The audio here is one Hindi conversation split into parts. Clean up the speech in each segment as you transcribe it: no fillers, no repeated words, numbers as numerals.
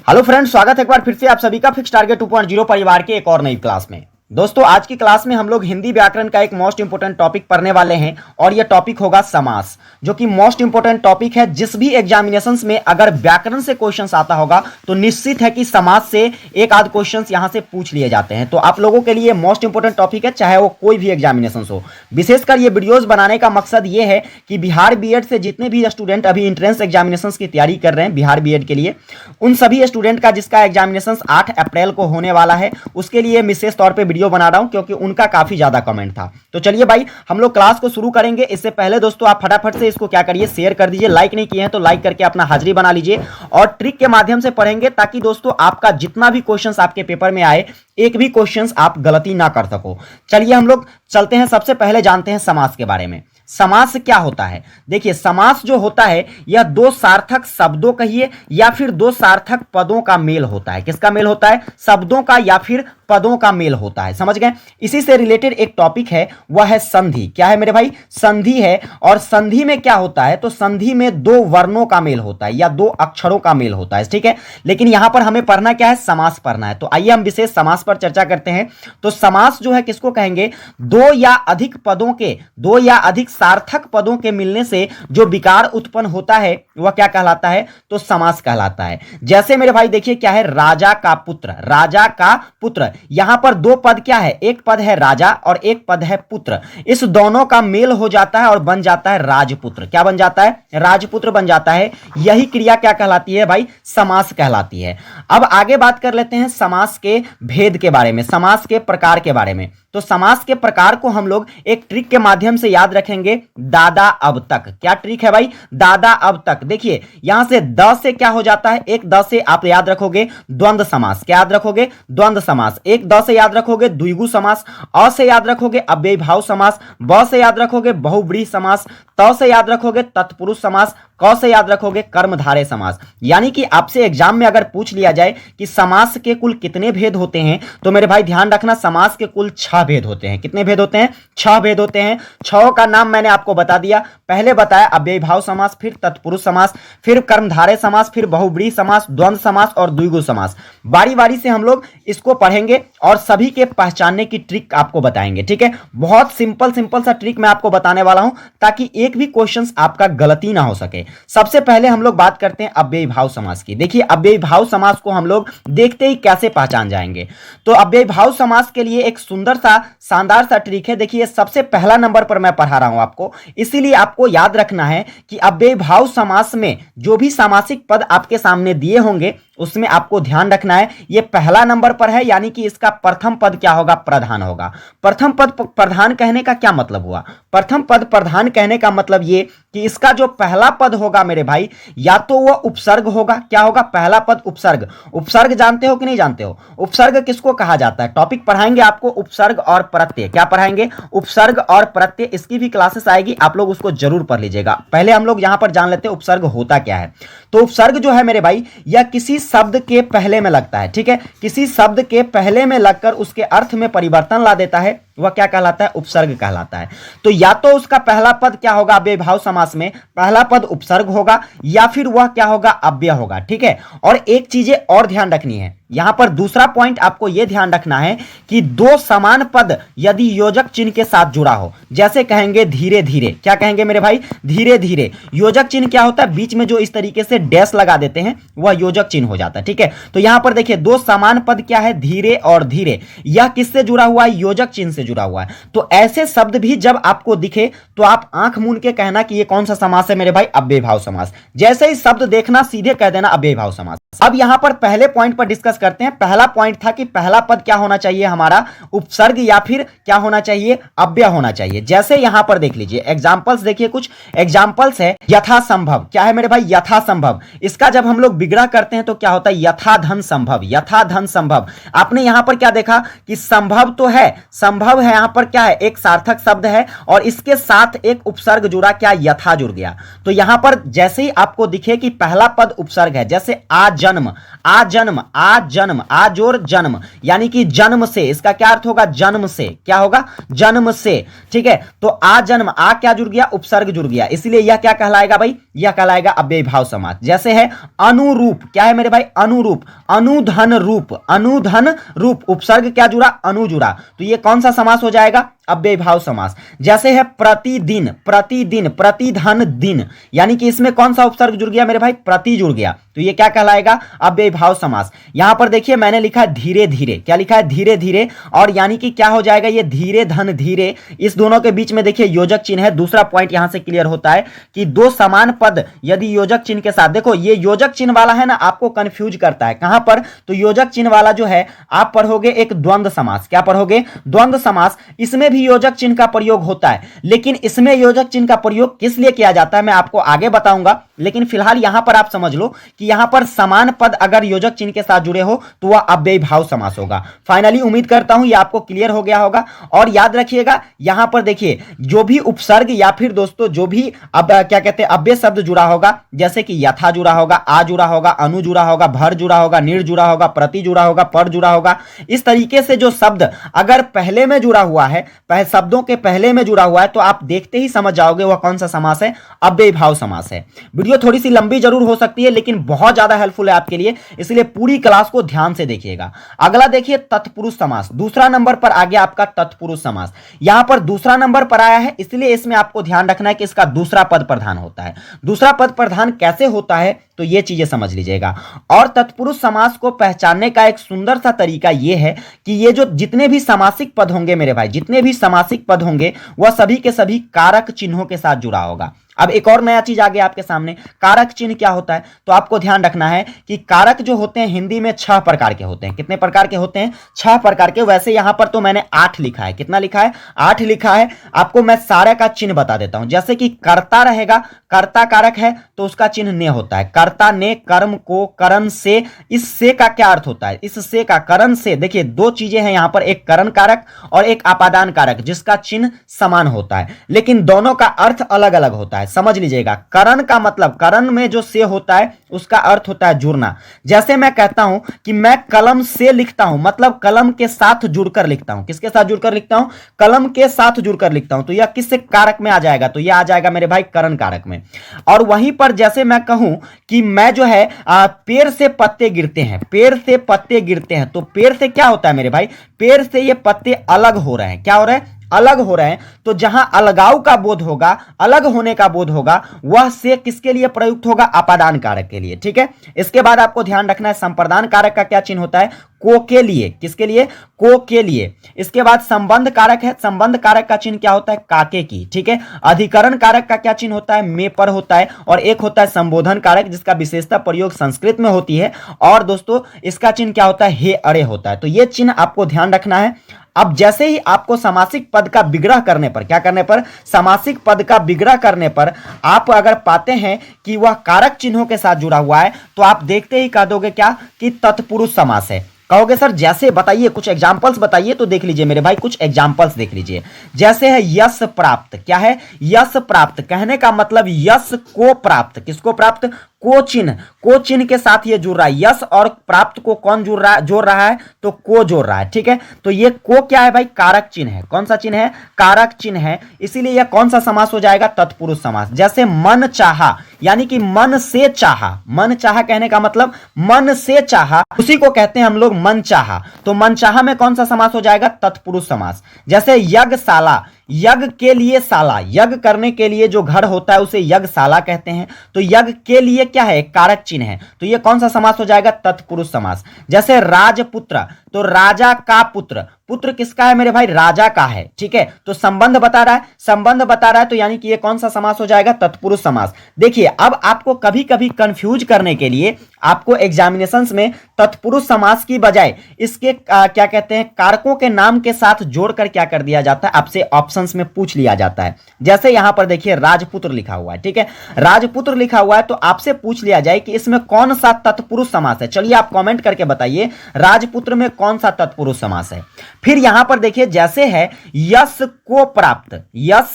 हेलो फ्रेंड्स, स्वागत है एक बार फिर से आप सभी का फिक्स टारगेट 2.0 परिवार के एक और नई क्लास में। दोस्तों, आज की क्लास में हम लोग हिंदी व्याकरण का एक मोस्ट इंपोर्टेंट टॉपिक पढ़ने वाले हैं और यह टॉपिक होगा समास, जो कि मोस्ट इंपोर्टेंट टॉपिक है। जिस भी एग्जामिनेशंस में अगर व्याकरण से क्वेश्चंस आता होगा तो निश्चित है कि समास से एक आध क्वेश्चंस यहां से पूछ लिए जाते हैं। तो आप लोगों के लिए मोस्ट इंपोर्टेंट टॉपिक है, चाहे वो कोई भी एग्जामिनेशन हो। विशेषकर ये वीडियोज बनाने का मकसद ये है कि बिहार बीएड से जितने भी स्टूडेंट अभी इंट्रेंस एग्जामिनेशन की तैयारी कर रहे हैं बिहार बीएड के लिए, उन सभी स्टूडेंट का जिसका एग्जामिनेशन 8 अप्रैल को होने वाला है, उसके लिए विशेष तौर पर वीडियो बना रहा हूं क्योंकि उनका काफी ज्यादा कमेंट था। तो चलिए भाई, हम लोग क्लास को शुरू करेंगे। इससे पहले दोस्तों, आप फटाफट से इसको क्या करिए, शेयर कर दीजिए। लाइक नहीं किए हैं तो लाइक करके अपना हाजिरी बना लीजिए और ट्रिक के माध्यम से पढ़ेंगे ताकि दोस्तों आपका जितना भी क्वेश्चंस आपके पेपर में आए, एक भी क्वेश्चंस आप गलती ना कर सको। चलिए हम लोग चलते हैं, सबसे पहले जानते हैं समास के बारे में। समास क्या होता है? देखिए, समास जो होता है यह दो सार्थक शब्दों कहिए या फिर दो सार्थक पदों का मेल होता है। किसका मेल होता है? शब्दों का या फिर पदों का मेल होता है। समझ गए? इसी से रिलेटेड एक टॉपिक है, वह है संधि। क्या है मेरे भाई? संधि है। और संधि में क्या होता है? तो संधि में दो वर्णों का मेल होता है या दो अक्षरों का मेल होता है। ठीक है, लेकिन यहां पर हमें पढ़ना क्या है? समास पढ़ना है। तो आइए हम विशेष समास पर चर्चा करते हैं। तो समास जो है किसको कहेंगे? दो या अधिक पदों के, दो या अधिक सार्थक पदों के मिलने से जो विकार उत्पन्न होता है वह क्या कहलाता है? तो समास कहलाता है। जैसे मेरे भाई देखिए क्या है, राजा का पुत्र, राजा का पुत्र। यहां पर दो पद क्या है? एक पद है राजा और एक पद है पुत्र। इस दोनों का मेल हो जाता है और बन जाता है राजपुत्र। क्या बन जाता है? राजपुत्र बन जाता है। यही क्रिया क्या कहलाती है भाई? समास कहलाती है। अब आगे बात कर लेते हैं समास के भेद के बारे में, समास के प्रकार के बारे में। तो समास के प्रकार को हम लोग एक ट्रिक के माध्यम से याद रखेंगे, दादा अब तक। क्या ट्रिक है भाई? दादा अब तक। देखिए यहां से द से क्या हो जाता है? एक द से आप याद रखोगे द्वंद्व समास। क्या याद रखोगे? द्वंद्व समास। एक द से याद रखोगे द्विगु समास, अ से याद रखोगे अव्ययीभाव समास, ब से याद रखोगे बहुव्रीहि समास, त से याद रखोगे तत्पुरुष समास, क से याद रखोगे कर्मधारय समास। यानी कि आपसे एग्जाम में अगर पूछ लिया जाए कि समास के कुल कितने भेद होते हैं, तो मेरे भाई ध्यान रखना, समास के कुल 6 भेद होते हैं। कितने भेद होते हैं? 6 भेद होते हैं। 6 का नाम मैंने आपको बता दिया। पहले बताया अव्ययीभाव समास, फिर तत्पुरुष समास, फिर कर्मधारय समास, फिर बहुव्रीहि समास, द्वंद्व समास और द्विगु समास। बारी बारी से हम लोग इसको पढ़ेंगे और सभी के पहचानने की ट्रिक आपको बताएंगे। ठीक है, बहुत सिंपल सा ट्रिक मैं आपको बताने वाला हूं ताकि एक भी क्वेश्चन आपका गलती ना हो सके। सबसे पहले हम लोग बात करते हैं अव्ययीभाव समास की। देखिए अव्ययीभाव समास को हम लोग देखते ही कैसे पहचान जाएंगे। तो अव्ययीभाव समास के लिए एक सुंदर सा शानदार सा ट्रिक है। देखिए सबसे पहला नंबर पर मैं पढ़ा रहा हूं आपको, इसीलिए आपको याद रखना है कि अव्ययीभाव समास में जो भी सामासिक पद आपके सामने दिए होंगे उसमें आपको ध्यान रखना है ये पहला नंबर पर है, यानी कि इसका प्रथम पद क्या होगा? प्रधान होगा। प्रथम पद प्रधान कहने का क्या मतलब हुआ? प्रथम पद प्रधान कहने का मतलब ये कि इसका जो पहला पद होगा मेरे भाई, या तो वह उपसर्ग होगा। क्या होगा? पहला पद उपसर्ग। उपसर्ग जानते हो कि नहीं जानते हो? उपसर्ग किसको कहा जाता है? टॉपिक पढ़ाएंगे आपको, उपसर्ग और प्रत्यय। क्या पढ़ाएंगे? उपसर्ग और प्रत्यय। इसकी भी क्लासेस आएगी, आप लोग उसको जरूर पढ़ लीजिएगा। पहले हम लोग यहां पर जान लेते हैं उपसर्ग होता क्या है। तो उपसर्ग जो है मेरे भाई, यह किसी शब्द के पहले में लगता है। ठीक है, किसी शब्द के पहले में लगकर उसके अर्थ में परिवर्तन ला देता है, वह क्या कहलाता है? उपसर्ग कहलाता है। तो या तो उसका पहला पद क्या होगा? अव्ययीभाव समास में पहला पद उपसर्ग होगा या फिर वह क्या होगा? अव्यय होगा। ठीक है, और एक चीजें और ध्यान रखनी है यहां पर, दूसरा पॉइंट आपको यह ध्यान रखना है कि दो समान पद यदि योजक चिन्ह के साथ जुड़ा हो, जैसे कहेंगे धीरे धीरे। क्या कहेंगे मेरे भाई? धीरे धीरे। योजक चिन्ह क्या होता है? बीच में जो इस तरीके से डैश लगा देते हैं वह योजक चिन्ह हो जाता है। ठीक है, तो यहां पर देखिए दो समान पद क्या है? धीरे और धीरे। यह किससे जुड़ा हुआ है? योजक चिन्ह से जुड़ा हुआ है। तो ऐसे शब्द भी जब आपको दिखे तो आप आंख मूंद के कहना कि यह कौन सा समास है मेरे भाई? अव्ययीभाव समास। जैसे ही शब्द देखना सीधे कह देना अव्ययीभाव समास। अब यहां पर पहले पॉइंट पर डिस्कस करते हैं। पहला पॉइंट था कि पहला पद क्या होना चाहिए हमारा? उपसर्ग या फिर क्या होना चाहिए? अव्यय होना चाहिए। जैसे यहां पर देख लीजिए एग्जांपल्स, देखिए कुछ एग्जांपल्स है। यथासंभव। क्या है मेरे भाई? यथासंभव। इसका जब हम लोग विग्रह करते हैं तो क्या होता है? यथाधन संभव। यथाधन संभव। आपने यहां पर क्या देखा कि संभव तो है, संभव है, यहां पर क्या है? एक सार्थक शब्द है और इसके साथ एक उपसर्ग जुड़ा, क्या? यथा जुड़ गया। तो यहां पर जैसे ही आपको दिखे कि पहला पद उपसर्ग है, जैसे आजन्म, आजन्म, आ जन्म, आ जोर जन्म, यानी कि जन्म से, इसका क्या अर्थ होगा? जन्म से। क्या होगा? जन्म से। ठीक है, तो आ जन्म, आ क्या जुड़ गया? उपसर्ग जुड़ गया, इसलिए यह क्या कहलाएगा भाई? यह कहलाएगा अव्ययीभाव समास। जैसे है अनुरूप, क्या है मेरे भाई? अनुरूप। अनुधन रूप, अनुधन रूप, उपसर्ग क्या जुड़ा? अनु जुड़ा, तो ये कौन सा समास हो जाएगा? अव्ययीभाव समास। जैसे है प्रतिदिन, प्रतिदिन, प्रतिधन दिन, यानी कि इसमें कौन सा उपसर्ग जुड़ गया मेरे भाई? प्रति जुड़ गया, तो ये क्या कहलाएगा? अव्ययीभाव समास। यहां पर देखिए मैंने लिखा है धीरे धीरे, क्या लिखा है? धीरे धीरे, और यानी कि क्या हो जाएगा? ये धीरे धन धीरे, इस दोनों के बीच में देखिए योजक चिन्ह है। दूसरा पॉइंट यहां से क्लियर होता है कि दो समान पद यदि योजक चिन्ह के साथ, देखो ये योजक चिन्ह वाला है ना, आपको कंफ्यूज करता है। कहां पर? तो योजक चिन्ह वाला जो है आप पढ़ोगे एक द्वंद्व समास। क्या पढ़ोगे? द्वंद्व समास। इसमें भी योजक चिन्ह का प्रयोग होता है, लेकिन इसमें योजक चिन्ह का प्रयोग किस लिए किया जाता है मैं आपको आगे बताऊंगा, लेकिन फिलहाल यहां पर आप समझ लो कि यहां पर समान पद अगर योजक चिन्ह के साथ जुड़े हो तो वह अव्ययीभाव समास होगा। फाइनली उम्मीद करता हूं यह आपको क्लियर हो गया होगा। और याद रखिएगा यहां पर देखिए जो भी उपसर्ग या फिर दोस्तों जो भी अब क्या कहते हैं अव्यय शब्द जुड़ा होगा, जैसे कि यथा जुड़ा होगा, आ जुड़ा होगा, अनु जुड़ा होगा, भर जुड़ा होगा, निर जुड़ा होगा, प्रति जुड़ा होगा, पर जुड़ा होगा, इस तरीके से जो शब्द अगर पहले में जुड़ा हुआ है, शब्दों के पहले में जुड़ा हुआ है, तो आप देखते ही समझ जाओगे वह कौन सा समास है? अव्ययीभाव समास है। वीडियो थोड़ी सी लंबी जरूर हो सकती है, लेकिन बहुत ज्यादा हेल्पफुल है आपके लिए, इसलिए पूरी क्लास को ध्यान से देखिएगा। अगला देखिए तत्पुरुष समास। दूसरा नंबर पर आ गया आपका तत्पुरुष समास। यहां पर दूसरा नंबर पर आया है, इसलिए इसमें आपको ध्यान रखना है कि इसका दूसरा पद प्रधान होता है। दूसरा पद प्रधान कैसे होता है तो ये चीजें समझ लीजिएगा। और तत्पुरुष समास को पहचानने का एक सुंदर सा तरीका यह है कि ये जो जितने भी समासिक पद होंगे मेरे भाई, जितने भी समासिक पद होंगे वह सभी के सभी कारक चिन्हों के साथ जुड़ा होगा। अब एक और नया चीज आ गया आपके सामने, कारक चिन्ह क्या होता है? तो आपको ध्यान रखना है कि कारक जो होते हैं हिंदी में 6 प्रकार के होते हैं। कितने प्रकार के होते हैं? 6 प्रकार के। वैसे यहां पर तो मैंने 8 लिखा है। कितना लिखा है? 8 लिखा है। आपको मैं सारे का चिन्ह बता देता हूं। जैसे कि कर्ता रहेगा, कर्ता कारक है तो उसका चिन्ह ने होता है। कर्ता ने कर्म को करण से, इस से का क्या अर्थ होता है? इस से का करण से, देखिए दो चीजें हैं यहां पर, एक करण कारक और एक आपादान कारक, जिसका चिन्ह समान होता है लेकिन दोनों का अर्थ अलग अलग होता है। समझ लीजिएगा, करण का मतलब, करण में जो से होता है उसका अर्थ होता है जुड़ना। जैसे मैं कहता हूं कि मैं कलम से लिखता हूं, मतलब कलम के साथ जुड़कर लिखता हूं। किसके साथ जुड़कर लिखता हूं? कलम के साथ जुड़कर लिखता हूं। तो यह किससे कारक में आ जाएगा? तो यह आ जाएगा मेरे भाई करण कारक में। और वहीं पर जैसे मैं कहूं कि मैं जो है पेड़ से पत्ते गिरते हैं, पेड़ से पत्ते गिरते हैं, तो पेड़ से क्या होता है मेरे भाई? पेड़ से ये पत्ते अलग हो रहे हैं। क्या हो रहे हैं? अलग हो रहे हैं। तो जहां अलगाव का बोध होगा, अलग होने का बोध होगा, वह से किसके लिए प्रयुक्त होगा? अपादान कारक के लिए। ठीक है, इसके बाद आपको ध्यान रखना है संप्रदान कारक का क्या चिन्ह होता है? को के लिए। किसके लिए? को के लिए। इसके बाद संबंध कारक है, संबंध कारक का चिन्ह क्या होता है? काके की। ठीक है, अधिकरण कारक का क्या चिन्ह होता है? में पर होता है। और एक होता है संबोधन कारक, जिसका विशेषता प्रयोग संस्कृत में होती है, और दोस्तों इसका चिन्ह क्या होता है? हे अरे होता है। तो यह चिन्ह आपको ध्यान रखना है। अब जैसे ही आपको समासिक पद का विग्रह करने पर, क्या करने पर? समासिक पद का विग्रह करने पर आप अगर पाते हैं कि वह कारक चिन्हों के साथ जुड़ा हुआ है, तो आप देखते ही कह दोगे क्या कि तत्पुरुष समास है। कहोगे सर जैसे बताइए, कुछ एग्जांपल्स बताइए। तो देख लीजिए मेरे भाई, कुछ एग्जांपल्स देख लीजिए। जैसे है यश प्राप्त। क्या है? यश प्राप्त। कहने का मतलब यश को प्राप्त। किसको प्राप्त? को चिन्ह, को चिन्ह के साथ ये जुड़ रहा है। यश और प्राप्त को कौन जोड़ रहा है? तो को जोड़ रहा है। ठीक है, तो ये को क्या है भाई? कारक चिन्ह है। कौन सा चिन्ह है? कारक चिन्ह है। इसीलिए यह कौन सा समास हो जाएगा? तत्पुरुष समास। जैसे मन चाहा, यानी कि मन से चाहा। मन चाहा कहने का मतलब मन से चाहा, उसी को कहते हैं हम लोग मन चाहा। तो मन चाहा में कौन सा समास हो जाएगा? तत्पुरुष समास। जैसे यज्ञशाला, यज्ञ के लिए शाला, यज्ञ करने के लिए जो घर होता है उसे यज्ञशाला कहते हैं। तो यज्ञ के लिए क्या है? कारक चिन्ह है। तो यह कौन सा समास हो जाएगा? तत्पुरुष समास। जैसे राजपुत्र, तो राजा का पुत्र, पुत्र किसका है मेरे भाई? राजा का है। ठीक है, तो संबंध बता रहा है, संबंध बता रहा है, तो यानी कि ये कौन सा समास हो जाएगा? तत्पुरुष समास। देखिए अब आपको कभी कभी कंफ्यूज करने के लिए आपको एग्जामिनेशंस में तत्पुरुष समास की बजाय इसके क्या कहते हैं कारकों के नाम के साथ जोड़कर क्या कर दिया जाता है, आपसे ऑप्शंस में पूछ लिया जाता है। जैसे यहां पर देखिए राजपुत्र लिखा हुआ है। ठीक है, राजपुत्र लिखा हुआ है, तो आपसे पूछ लिया जाए कि इसमें कौन सा तत्पुरुष समास है। चलिए आप कमेंट करके बताइए राजपुत्र में कौन सा तत्पुरुष समास है। फिर यहां पर देखिए जैसे है यश को प्राप्त, यश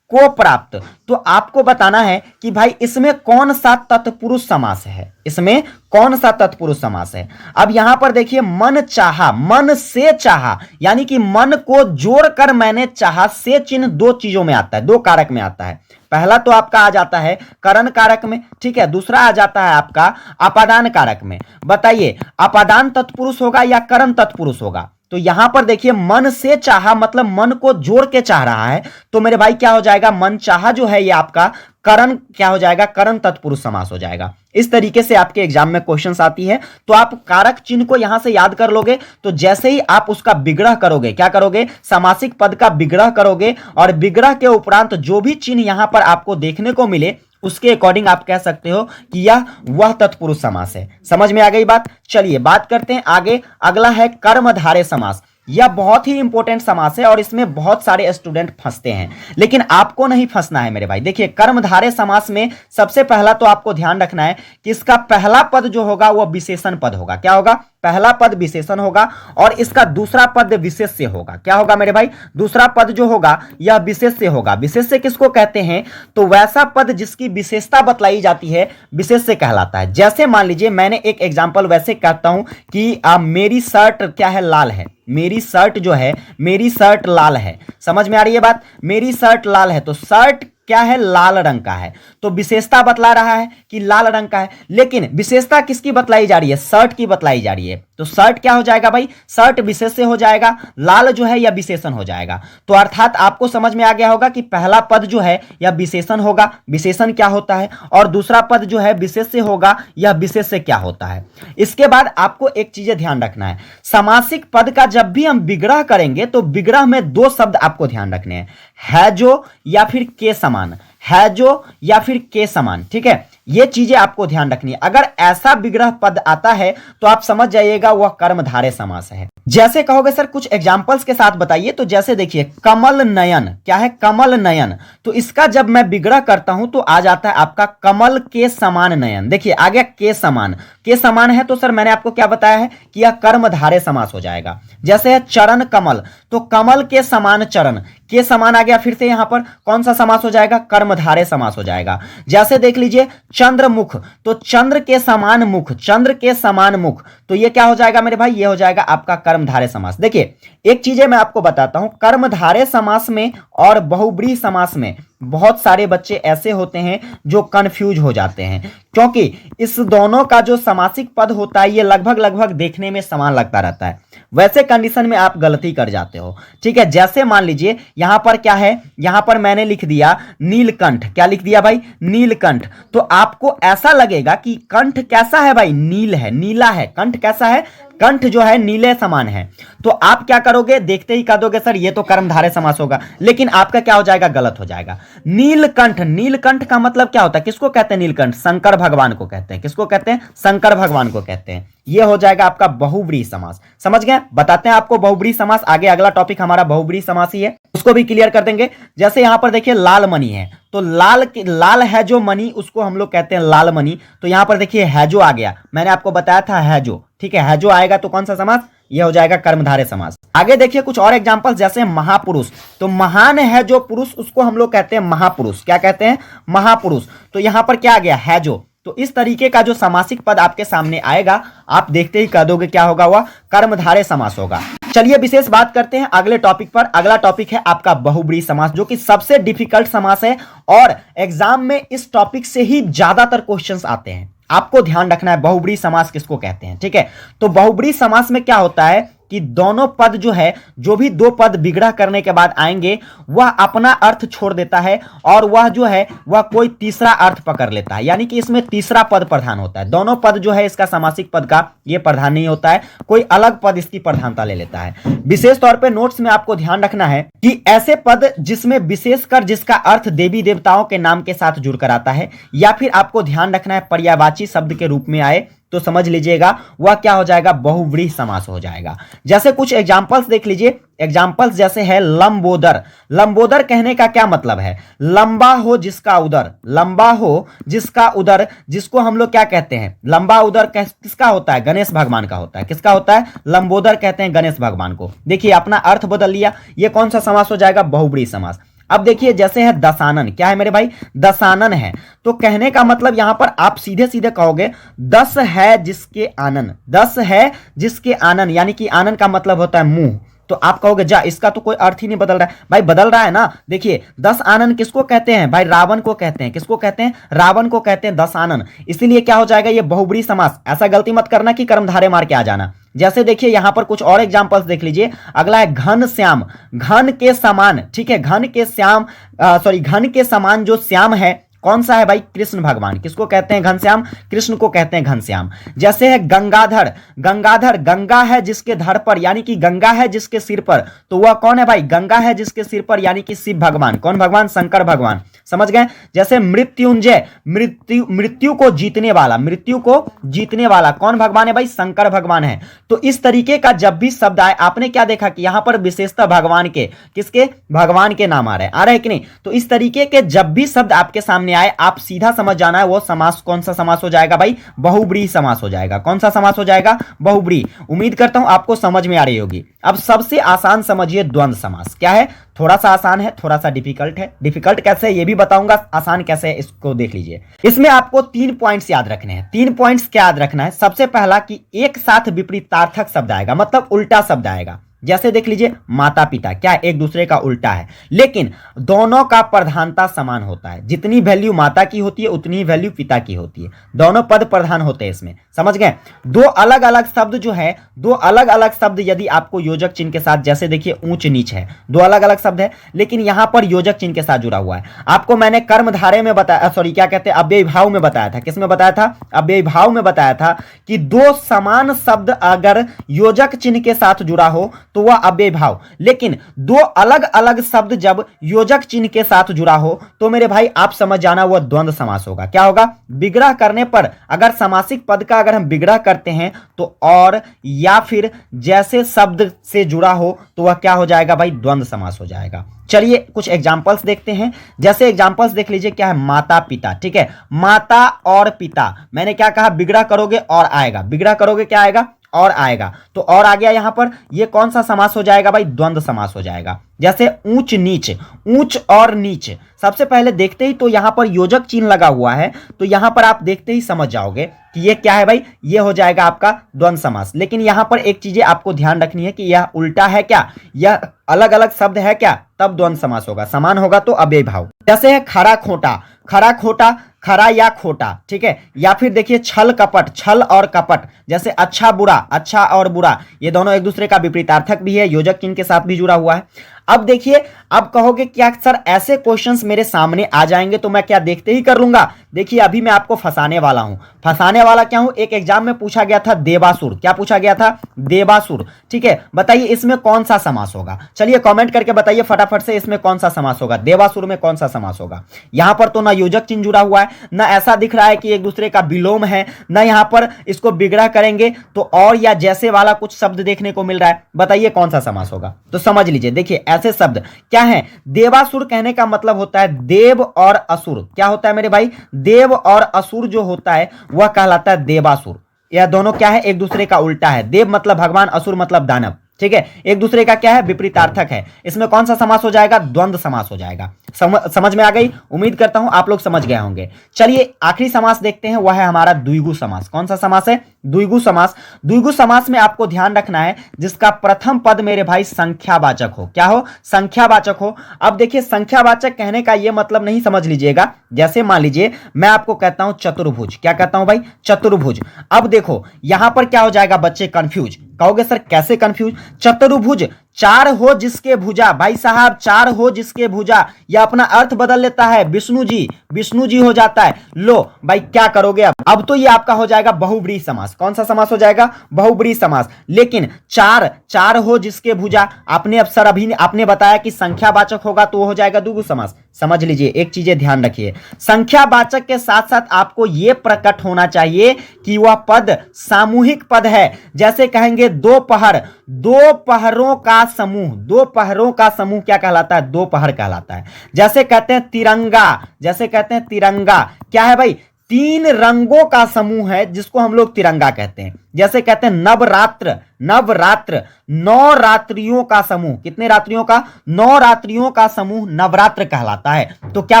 को प्राप्त। तो आपको बताना है कि भाई इसमें कौन सा तत्पुरुष समास है, इसमें कौन सा तत्पुरुष समास है। अब यहां पर देखिए मन चाहा, मन से चाहा, यानी कि मन को जोड़कर मैंने चाहा, से चिन्ह दो चीजों में आता है, दो कारक में आता है। पहला तो आपका आ जाता है करण कारक में, ठीक है, दूसरा आ जाता है आपका अपादान कारक में। बताइए अपादान तत्पुरुष होगा या करण तत्पुरुष होगा। तो यहां पर देखिए मन से चाहा मतलब मन को जोड़ के चाह रहा है, तो मेरे भाई क्या हो जाएगा, मन चाहा जो है ये आपका करण क्या हो जाएगा, करण तत्पुरुष समास हो जाएगा। इस तरीके से आपके एग्जाम में क्वेश्चंस आती है। तो आप कारक चिन्ह को यहां से याद कर लोगे, तो जैसे ही आप उसका विग्रह करोगे, क्या करोगे, समासिक पद का विग्रह करोगे, और विग्रह के उपरांत जो भी चिन्ह यहां पर आपको देखने को मिले उसके अकॉर्डिंग आप कह सकते हो कि यह वह तत्पुरुष समास है। समझ में आ गई बात। चलिए बात करते हैं आगे। अगला है कर्मधारय समास। यह बहुत ही इंपॉर्टेंट समास है और इसमें बहुत सारे स्टूडेंट फंसते हैं, लेकिन आपको नहीं फंसना है मेरे भाई। देखिए कर्मधारय समास में सबसे पहला तो आपको ध्यान रखना है कि इसका पहला पद जो होगा वह विशेषण पद होगा। क्या होगा, पहला पद विशेषण होगा, और इसका दूसरा पद विशेष से होगा। क्या होगा मेरे भाई, दूसरा पद जो होगा यह विशेष से होगा। विशेष से किसको कहते हैं, तो वैसा पद जिसकी विशेषता बतलाई जाती है विशेष से कहलाता है। जैसे मान लीजिए मैंने एक एग्जांपल वैसे कहता हूं कि मेरी शर्ट क्या है, लाल है। मेरी शर्ट जो है, मेरी शर्ट लाल है। समझ में आ रही है बात, मेरी शर्ट लाल है, तो शर्ट क्या है, लाल रंग का है, तो विशेषता बतला रहा है कि लाल रंग का है। लेकिन विशेषता किसकी बतलाई जा रही है, शर्ट की बतलाई जा रही है। तो शर्ट क्या हो जाएगा भाई, शर्ट विशेष से हो जाएगा, लाल जो है यह विशेषण हो जाएगा। तो अर्थात आपको समझ में आ गया होगा कि पहला पद जो है यह विशेषण होगा, विशेषण क्या होता है, और दूसरा पद जो है विशेष से होगा, यह विशेष से क्या होता है। इसके बाद आपको एक चीज ध्यान रखना है, समासिक पद का जब भी हम विग्रह करेंगे तो विग्रह में दो शब्द आपको ध्यान रखने हैं, है जो या फिर के समान, है जो या फिर के समान। ठीक है, ये चीजें आपको ध्यान रखनी है। अगर ऐसा विग्रह पद आता है तो आप समझ जाइएगा वह कर्मधारय समास है। जैसे कहोगे सर कुछ एग्जांपल्स के साथ बताइए, तो जैसे देखिए कमल नयन, क्या है, कमल नयन, तो इसका जब मैं विग्रह करता हूं तो आ जाता है आपका कमल के समान नयन। देखिए आ गया के समान, के समान है तो सर मैंने आपको क्या बताया है कि यह कर्मधारय समास हो जाएगा। जैसे है चरण कमल, तो कमल के समान चरण, के समान आ गया, फिर से यहां पर कौन सा समास हो जाएगा, कर्मधारय समास हो जाएगा। जैसे देख लीजिए चंद्रमुख, तो चंद्र के समान मुख, चंद्र के समान मुख, तो ये क्या हो जाएगा मेरे भाई, ये हो जाएगा आपका कर्मधारय समास। देखिए एक चीज मैं आपको बताता हूं, कर्मधारय समास में और बहुब्रीहि समास में बहुत सारे बच्चे ऐसे होते हैं जो कंफ्यूज हो जाते हैं, क्योंकि इस दोनों का जो समासिक पद होता है ये लगभग देखने में समान लगता रहता है। वैसे कंडीशन में आप गलती कर जाते हो। ठीक है, जैसे मान लीजिए यहां पर क्या है, यहां पर मैंने लिख दिया नीलकंठ, क्या लिख दिया भाई, नीलकंठ, तो आपको ऐसा लगेगा कि कंठ कैसा है भाई, नील है, नीला है, कंठ कैसा है, कंठ जो है नीले समान है। तो आप क्या करोगे, देखते ही कह दोगे सर ये तो कर्मधारय समास होगा, लेकिन आपका क्या हो जाएगा, गलत हो जाएगा। नीलकंठ, नीलकंठ का मतलब क्या होता है, किसको कहते हैं नीलकंठ, शंकर भगवान को कहते हैं। किसको कहते हैं, शंकर भगवान को कहते हैं। ये हो जाएगा आपका बहुब्रीहि समास। समझ गए, बताते हैं आपको बहुब्रीहि समास। आगे अगला टॉपिक हमारा बहुब्रीहि समास ही है, उसको भी क्लियर कर देंगे। जैसे यहां पर देखिए लाल मणि है, तो लाल है जो मणि उसको हम लोग कहते हैं लाल मणि। तो यहां पर देखिए है जो आ गया, मैंने आपको बताया था है जो, ठीक है जो आएगा तो कौन सा समास, यह हो जाएगा कर्मधारय समास। आगे देखिए कुछ और एग्जांपल, जैसे महापुरुष, तो महान है जो पुरुष उसको हम लोग कहते हैं महापुरुष। क्या कहते हैं, महापुरुष। तो यहां पर क्या आ गया, है जो। तो इस तरीके का जो समासिक पद आपके सामने आएगा आप देखते ही कह दोगे क्या होगा, वह कर्मधारय समास होगा। चलिए विशेष बात करते हैं अगले टॉपिक पर। अगला टॉपिक है आपका बहुब्रीहि समास, जो कि सबसे डिफिकल्ट समास है और एग्जाम में इस टॉपिक से ही ज्यादातर क्वेश्चंस आते हैं। आपको ध्यान रखना है बहुब्रीहि समास किसको कहते हैं। ठीक है, तो बहुब्रीहि समास में क्या होता है कि दोनों पद जो है, जो भी दो पद विग्रह करने के बाद आएंगे वह अपना अर्थ छोड़ देता है और वह जो है वह कोई तीसरा अर्थ पकड़ लेता है, यानी कि इसमें तीसरा पद प्रधान होता है। दोनों पद जो है इसका समासिक पद का ये प्रधान नहीं होता है, कोई अलग पद इसकी प्रधानता ले लेता है। विशेष तौर पे नोट्स में आपको ध्यान रखना है कि ऐसे पद जिसमें विशेषकर जिसका अर्थ देवी देवताओं के नाम के साथ जुड़कर आता है, या फिर आपको ध्यान रखना है पर्यायवाची शब्द के रूप में आए, तो समझ लीजिएगा वह क्या हो जाएगा, बहुव्रीहि समास हो जाएगा। जैसे कुछ एग्जांपल्स देख लीजिए, एग्जांपल्स जैसे है लंबोदर। लंबोदर कहने का क्या मतलब है, लंबा हो जिसका उदर, लंबा हो जिसका उदर, जिसको हम लोग क्या कहते हैं, लंबा उदर किसका होता है, गणेश भगवान का होता है। किसका होता है, लंबोदर कहते हैं गणेश भगवान को। देखिए अपना अर्थ बदल लिया, ये कौन सा समास हो जाएगा, बहुव्रीहि समास। अब देखिए जैसे है दशानन, क्या है मेरे भाई, दशानन है। तो कहने का मतलब यहां पर आप सीधे सीधे कहोगे 10 है जिसके आनन, 10 है जिसके आनन, यानी कि आनन का मतलब होता है मुंह। तो आप कहोगे जा इसका तो कोई अर्थ ही नहीं बदल रहा है। भाई बदल रहा है ना, देखिए 10 आनन किसको कहते हैं भाई, रावण को कहते हैं। किसको कहते हैं, रावण को कहते हैं 10 आनन। इसीलिए क्या हो जाएगा ये बहुब्रीहि समास। ऐसा गलती मत करना कि कर्मधारय मार के आ जाना। जैसे देखिए यहां पर कुछ और एग्जांपल्स देख लीजिए। अगला है घन श्याम, घन के समान, ठीक है, घन के श्याम, सॉरी घन के समान जो श्याम है कौन सा है भाई, कृष्ण भगवान। किसको कहते हैं घनश्याम, कृष्ण को कहते हैं घनश्याम। जैसे है गंगाधर, गंगाधर, गंगा है जिसके धड़ पर, यानी कि गंगा है जिसके सिर पर, तो वह कौन है भाई, गंगा है जिसके सिर पर, यानी कि शिव भगवान। कौन भगवान, शंकर भगवान। समझ गए। जैसे मृत्युंजय, मृत्यु को जीतने वाला, मृत्यु को जीतने वाला कौन भगवान है भाई, शंकर भगवान है। तो इस तरीके का जब भी शब्द आए, आपने क्या देखा कि यहां पर विशेषता भगवान के, किसके, भगवान के नाम आ रहे हैं कि नहीं। तो इस तरीके के जब भी शब्द आपके सामने आए, आप सीधा समझ जाना है वो समास कौन सा समास हो जाएगा भाई, बहुब्रीहि समास हो जाएगा। कौन सा समास हो जाएगा, बहुब्रीहि। उम्मीद करता हूं आपको समझ में आ रही होगी। अब सबसे आसान समझिए द्वंद्व समास। क्या है, थोड़ा सा आसान है, थोड़ा सा डिफिकल्ट है। डिफिकल्ट कैसे है ये भी बताऊंगा, आसान कैसे है इसको देख लीजिए। इसमें आपको 3 पॉइंट्स याद रखने हैं। 3 पॉइंट्स क्या याद रखना है, सबसे पहला कि एक साथ विपरीतार्थक शब्द आएगा, मतलब उल्टा शब्द आएगा। जैसे देख लीजिए माता पिता, क्या एक दूसरे का उल्टा है, लेकिन दोनों का प्रधानता समान होता है। जितनी वैल्यू माता की होती है उतनी ही वैल्यू पिता की होती है। दोनों पद प्रधान होते हैं इसमें, समझ गए। दो अलग अलग शब्द जो है, दो अलग अलग शब्द यदि आपको योजक चिन्ह के साथ, जैसे देखिए ऊंच नीच है, दो अलग अलग शब्द है, लेकिन यहां पर योजक चिन्ह के साथ जुड़ा हुआ है। आपको मैंने कर्मधारय में बताया, सॉरी क्या कहते हैं, अव्ययी भाव में बताया था। किस में बताया था, अव्ययी भाव में बताया था कि दो समान शब्द अगर योजक चिन्ह के साथ जुड़ा हो तो वह अव्ययी भाव, लेकिन दो अलग अलग शब्द जब योजक चिन्ह के साथ जुड़ा हो तो मेरे भाई आप समझ जाना वह द्वंद्व समास होगा। क्या होगा, विग्रह करने पर अगर समासिक पद का अगर हम विग्रह करते हैं तो और या फिर जैसे शब्द से जुड़ा हो तो वह क्या हो जाएगा भाई, द्वंद्व समास हो जाएगा। चलिए कुछ एग्जांपल्स देखते हैं। जैसे एग्जांपल्स देख लीजिए, क्या है, माता पिता, ठीक है, माता और पिता। मैंने क्या कहा, विग्रह करोगे और आएगा, विग्रह करोगे क्या आएगा, और आएगा। तो और आ गया यहां पर, ये कौन सा समास हो जाएगा भाई, द्वंद्व समास हो जाएगा। जैसे ऊंच नीच, ऊंच और नीच, सबसे पहले देखते ही तो यहां पर योजक चिन्ह लगा हुआ है, तो यहां पर आप देखते ही समझ जाओगे कि ये क्या है भाई, ये हो जाएगा आपका द्वंद्व समास। लेकिन यहां पर एक चीजें आपको ध्यान रखनी है कि यह उल्टा है क्या, यह अलग अलग शब्द है क्या, तब द्वंद्व समास होगा। समान होगा तो अव्ययी भाव। जैसे है खरा खोटा, खरा खोटा, खरा या खोटा, ठीक है। या फिर देखिए छल कपट, छल और कपट। जैसे अच्छा बुरा, अच्छा और बुरा, ये दोनों एक दूसरे का विपरीतार्थक भी है, योजक चिन्ह के साथ भी जुड़ा हुआ है। अब देखिए, अब कहोगे क्या सर ऐसे क्वेश्चंस मेरे सामने आ जाएंगे तो मैं क्या देखते ही कर लूंगा। देखिए अभी मैं आपको फंसाने वाला हूं। फंसाने वाला क्या हूं, एक एग्जाम में पूछा गया था देवासुर। क्या पूछा गया था, देवासुर, ठीक है। बताइए इसमें कौन सा समास होगा, चलिए कमेंट करके बताइए फटाफट से, इसमें कौन सा समास होगा, देवासुर में कौन सा समास होगा। यहां पर तो ना योजक चिन्ह जुड़ा हुआ है, ना ऐसा दिख रहा है कि एक दूसरे का विलोम है, ना यहां पर इसको विग्रह करेंगे तो और या जैसे वाला कुछ शब्द देखने को मिल रहा है। बताइए कौन सा समास होगा। तो समझ लीजिए, देखिए ऐसे शब्द क्या है, देवासुर कहने का मतलब होता है देव और असुर। क्या होता है मेरे भाई, देव और असुर जो होता है वह कहलाता है देवासुर। यह दोनों क्या है, एक दूसरे का उल्टा है। देव मतलब भगवान, असुर मतलब दानव, ठीक है। एक दूसरे का क्या है, विपरीतार्थक है। इसमें कौन सा समास हो जाएगा, द्वंद्व समास हो जाएगा। समझ में आ गई, उम्मीद करता हूं आप लोग समझ गए होंगे। चलिए आखिरी समास देखते हैं, वह है हमारा द्विगु समास। कौन सा समास है, द्विगु समास। द्विगु समास में आपको ध्यान रखना है जिसका प्रथम पद मेरे भाई संख्यावाचक हो। क्या हो, संख्यावाचक हो। अब देखिए संख्यावाचक कहने का यह मतलब नहीं समझ लीजिएगा, जैसे मान लीजिए मैं आपको कहता हूं चतुर्भुज। क्या कहता हूं भाई, चतुर्भुज। अब देखो यहां पर क्या हो जाएगा बच्चे, कंफ्यूज। कहोगे सर कैसे कंफ्यूज, चतुर्भुज, चार हो जिसके भुजा, भाई साहब चार हो जिसके भुजा, यह अपना अर्थ बदल लेता है, विष्णु जी, विष्णु जी हो जाता है। लो भाई क्या करोगे अब तो ये आपका हो जाएगा बहुब्रीहि समास। कौन सा समास हो जाएगा, बहुब्रीहि समास। लेकिन चार, चार हो जिसके भुजा, आपने अब सर अभी आपने बताया कि संख्यावाचक होगा तो वो हो जाएगा द्विगु समास। समझ लीजिए, एक चीजें ध्यान रखिए, संख्यावाचक के साथ साथ आपको यह प्रकट होना चाहिए कि वह पद सामूहिक पद है। जैसे कहेंगे दोपहर, दो पहरों का समूह, दो पहरों का समूह क्या कहलाता है, दोपहर कहलाता है। जैसे कहते हैं तिरंगा, जैसे कहते हैं तिरंगा, क्या है भाई, तीन रंगों का समूह है जिसको हम लोग तिरंगा कहते हैं। जैसे कहते हैं नवरात्र, नवरात्र 9 रात्रियों का समूह। कितने रात्रियों का? 9 रात्रियों का समूह नवरात्र कहलाता है। तो क्या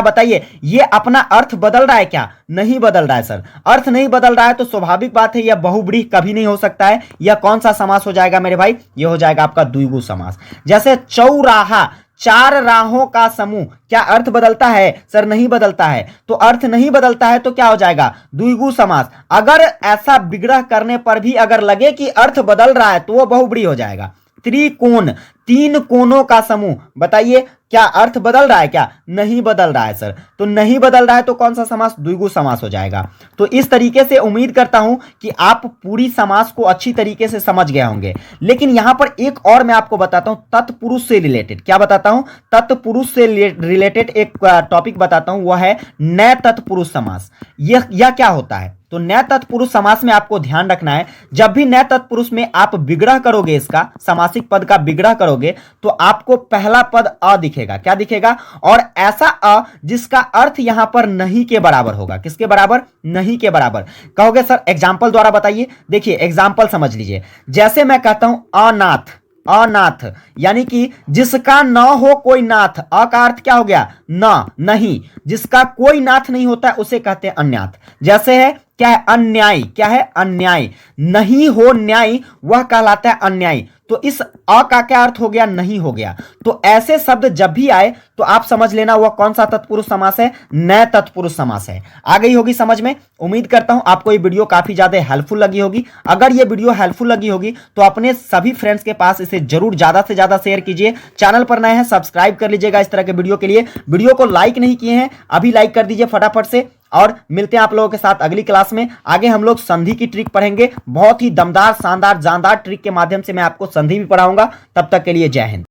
बताइए, ये अपना अर्थ बदल रहा है क्या? नहीं बदल रहा है सर। अर्थ नहीं बदल रहा है तो स्वाभाविक बात है यह बहुब्रीहि कभी नहीं हो सकता है। यह कौन सा समास हो जाएगा मेरे भाई? यह हो जाएगा आपका द्विगु समास। जैसे चौराहा, 4 राहों का समूह। क्या अर्थ बदलता है? सर नहीं बदलता है। तो अर्थ नहीं बदलता है तो क्या हो जाएगा? द्विगु समास। अगर ऐसा विग्रह करने पर भी अगर लगे कि अर्थ बदल रहा है तो वह बहुब्रीहि हो जाएगा। त्रिकोण, 3 कोनों का समूह। बताइए क्या अर्थ बदल रहा है क्या? नहीं बदल रहा है सर। तो नहीं बदल रहा है तो कौन सा समास? द्विगु समास हो जाएगा। तो इस तरीके से उम्मीद करता हूं कि आप पूरी समास को अच्छी तरीके से समझ गए होंगे। लेकिन यहां पर एक और मैं आपको बताता हूं तत्पुरुष से रिलेटेड। क्या बताता हूं? तत्पुरुष से रिलेटेड एक टॉपिक बताता हूं, वह है नए तत्पुरुष समास। यह क्या होता है? तो नए तत्पुरुष समास में आपको ध्यान रखना है, जब भी नए तत्पुरुष में आप विग्रह करोगे, इसका समासिक पद का विग्रह करोगे तो आपको पहला पद अ दिखेगा। क्या दिखेगा? और ऐसा अ जिसका अर्थ यहां पर नहीं के बराबर होगा। किसके बराबर? नहीं के बराबर। कहोगे सर एग्जाम्पल द्वारा बताइए। देखिए एग्जाम्पल समझ लीजिए। जैसे मैं कहता हूं अनाथ, अनाथ यानी कि जिसका न हो कोई नाथ। अ का अर्थ क्या हो गया? न, नहीं। जिसका कोई नाथ नहीं होता है उसे कहते हैं अन्याथ। जैसे है क्या है? अन्याय। क्या है? अन्याय। नहीं हो न्याय वह कहलाता है अन्याय। तो इस अ का क्या अर्थ हो गया? नहीं हो गया। तो ऐसे शब्द जब भी आए तो आप समझ लेना वह कौन सा तत्पुरुष समास है? नए तत्पुरुष समास है। आ गई होगी समझ में। उम्मीद करता हूं आपको ये वीडियो काफी ज्यादा हेल्पफुल लगी होगी। अगर ये वीडियो हेल्पफुल लगी होगी तो अपने सभी फ्रेंड्स के पास इसे जरूर ज्यादा से ज्यादा शेयर कीजिए। चैनल पर नए हैं सब्सक्राइब कर लीजिएगा इस तरह के वीडियो के लिए। वीडियो को लाइक नहीं किए हैं अभी लाइक कर दीजिए फटाफट से। और मिलते हैं आप लोगों के साथ अगली क्लास में। आगे हम लोग संधि की ट्रिक पढ़ेंगे। बहुत ही दमदार, शानदार, जानदार ट्रिक के माध्यम से मैं आपको संधि भी पढ़ाऊंगा। तब तक के लिए जय हिंद।